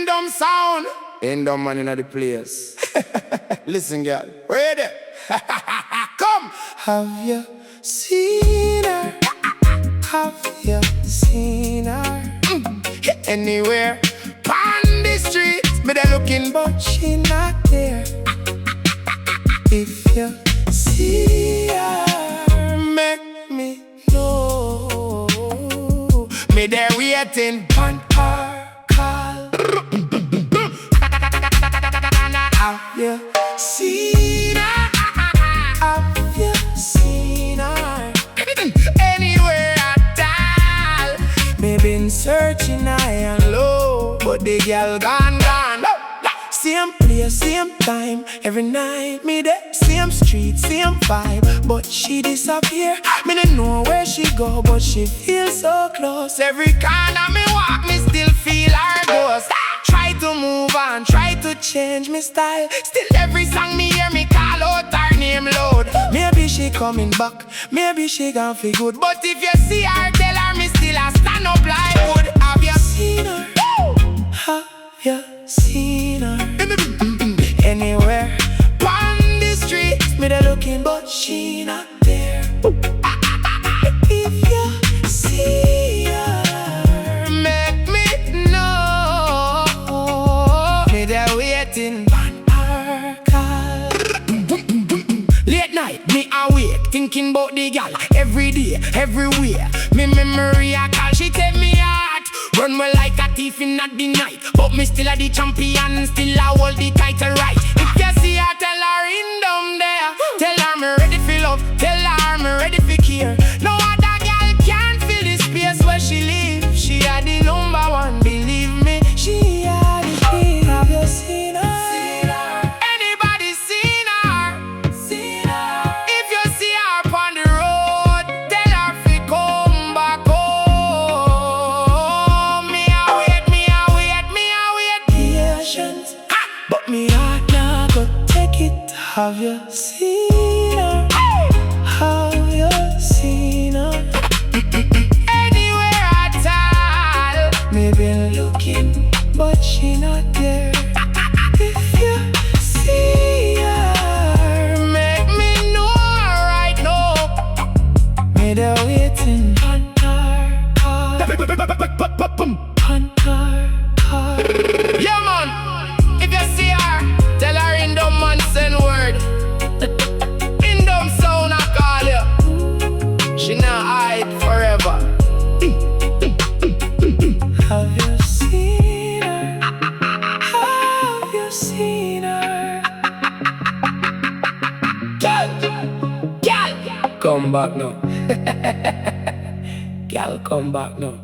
Indom Sound. Indom man inna the place. Listen, girl, where there? Come. Have you seen her? Have you seen her? Anywhere on the street, me there looking, but She not there. If you see her, make me know. me there waiting. On her call. Have you seen her? Have you seen her? Anywhere at all. Me been searching high and low, But the girl gone. same place, same time, every night me there. Same street, same vibe, but she disappear. Me don't know where she go, but she feels so close. Every corner me walk, me still feel her ghost. Try to move on, try to change me style. Still every song me hear, me call out her name loud. Maybe she coming back, maybe she gone for good. But if you see her, tell her me still a stand up like wood. Have you Seen her? Have you seen her? Anywhere on the street? me there looking, but she not there. If you see her, Make me know. me there waiting on her call. Late night, me awake, thinking about the gal. Every day, everywhere, me memory a call. She take me heart, run well like a thief in the night. But me still a the champion, still a hold the title right. If you see her, tell her Indom there. Tell her me ready for love, tell her me ready for care. No other gal can fill the space where she live. She a the number one, believe me. She had the key. Have you seen her? Anybody seen her? Seen her? If you see her on the road, tell her fi come back home. Me a wait, me a wait, me a wait. Patient, but me heart now go take it. Have you seen her? Have you seen her? Anywhere at all. Me been looking, but she not there. If you see her, Make me know right now. me there waiting on her call. On her call. Yeah, man. If you see her, tell her Indom man send word. Indom Sound I call you. She not hide forever. Have you seen her? Have you seen her? Gal, come back now. Gal, come back now.